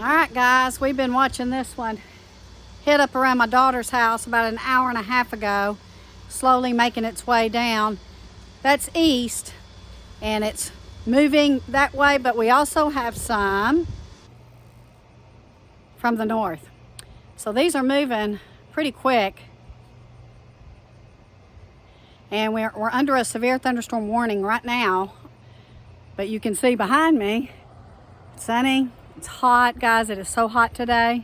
Alright guys, we've been watching this one hit up around my daughter's house about an hour and a half ago, slowly making its way down. That's east, and it's moving that way, but we also have some from the north. So these are moving pretty quick. And we're under a severe thunderstorm warning right now, but you can see behind me, it's sunny, it's hot, guys. It is so hot today.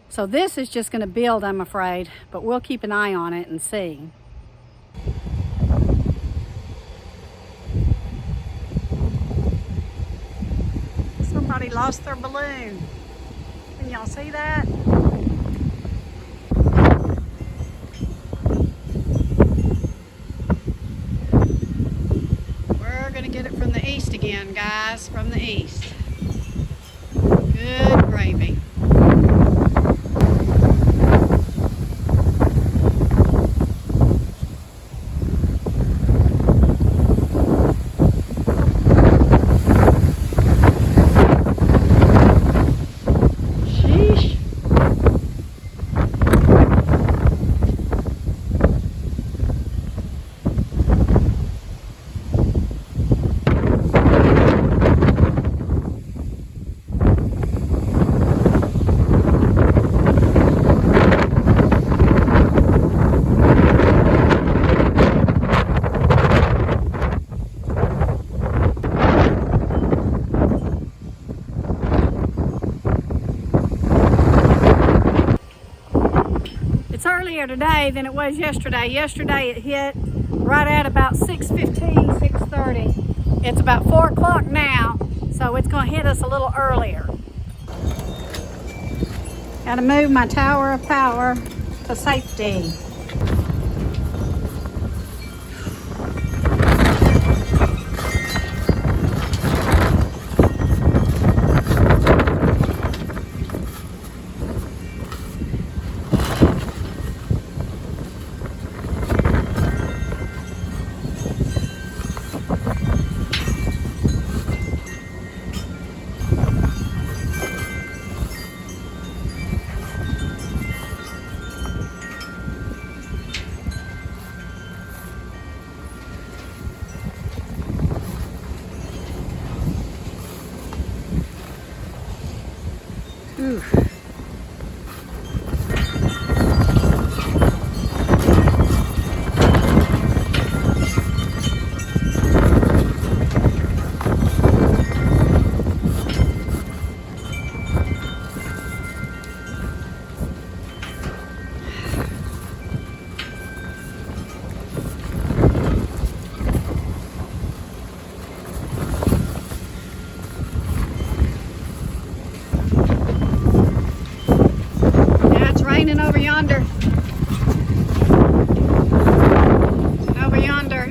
So this is just going to build, I'm afraid, but we'll keep an eye on it and see. Somebody lost their balloon. Can y'all see that? We're going to get it from the east again, guys, from the east. Good gravy. Earlier today than it was yesterday. Yesterday it hit right at about 6:15, 6:30. It's about 4 o'clock now, so it's going to hit us a little earlier. Got to move my tower of power to safety. Oof. Raining over yonder. Over yonder.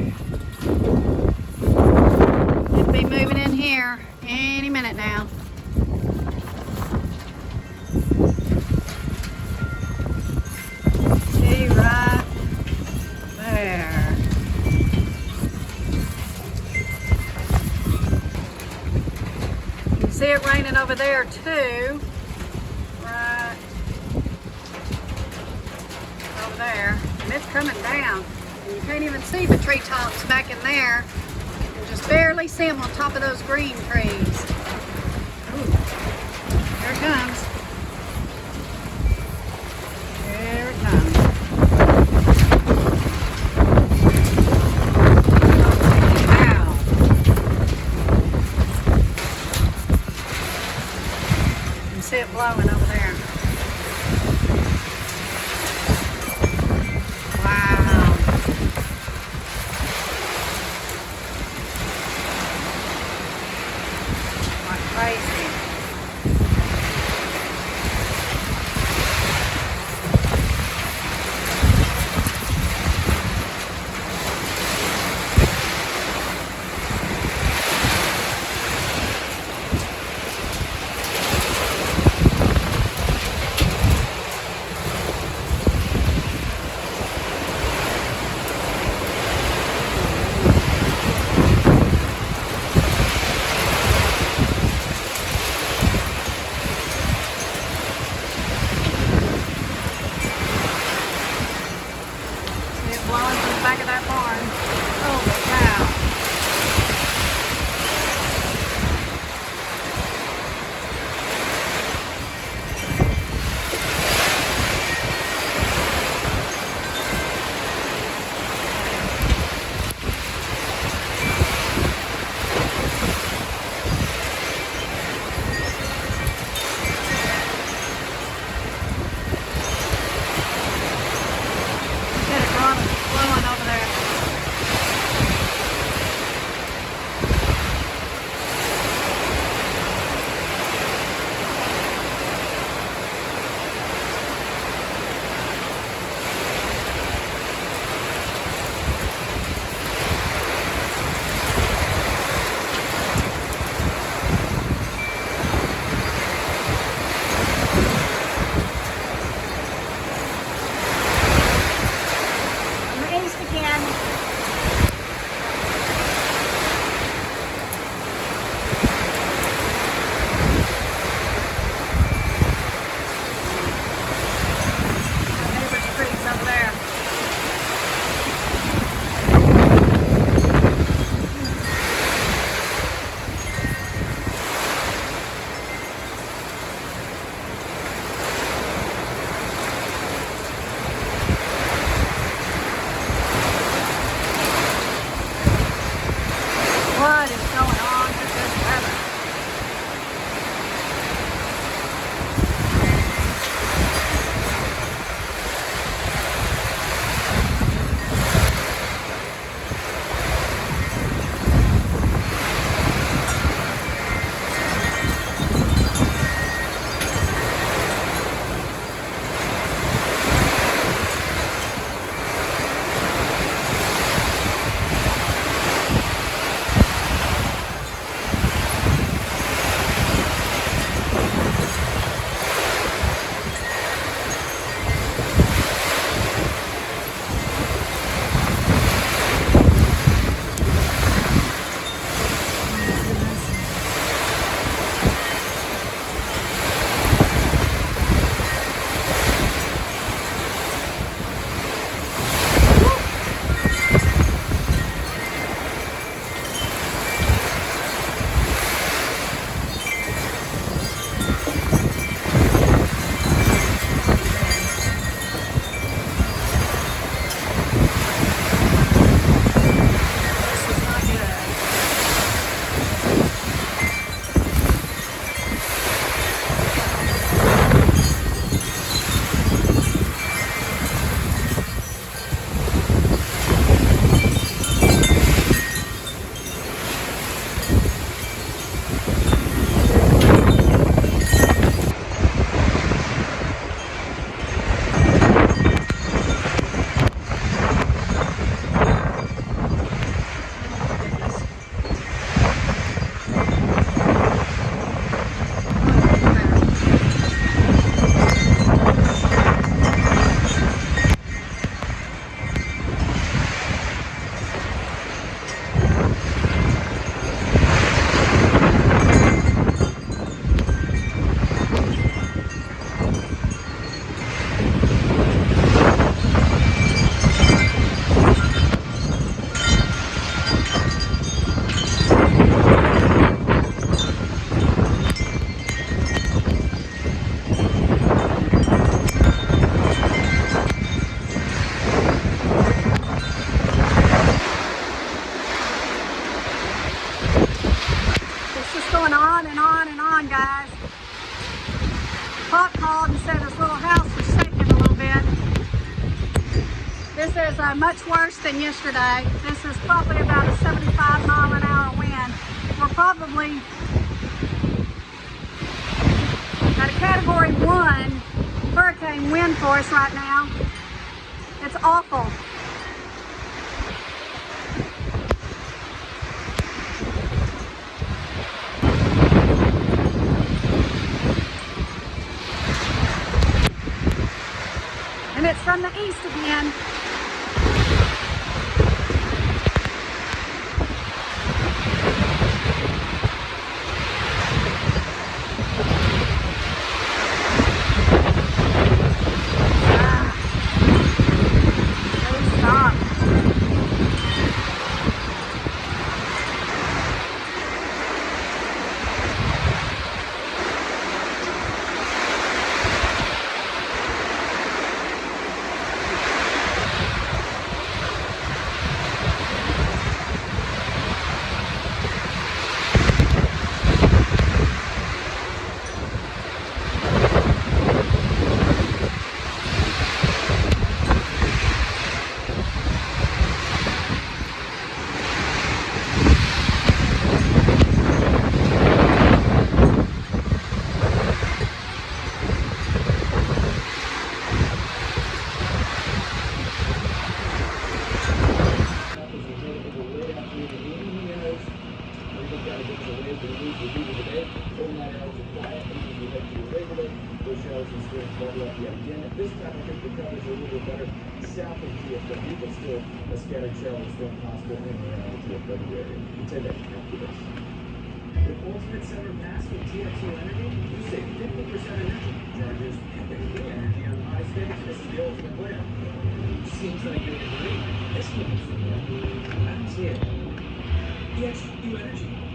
It'll be moving in here any minute now. See right there. You can see it raining over there too. Right there, and it's coming down, and you can't even see the treetops back in there. You can just barely see them on top of those green trees. Ooh, here it comes. Here it comes. Wow. You can see it blowing over there. Crazy. on and on and on, guys. Pop called and said his little house was shaking a little bit. This is much worse than yesterday. This is probably about a 75-mile-an-hour wind. We're probably at a Category 1 hurricane wind force right now. It's awful. And it's from the east again. Please stop. This time I think the coverage are a little bit better south of GFW, but still a scattered shower storm possible in and around the GFW area. Until then, after this. With ultimate summer pass with TXO Energy, you save 50% energy. Charges epic free energy on high stakes. This is the ultimate plan. Seems like you're agree. This one is for me. That's it. TXO Energy.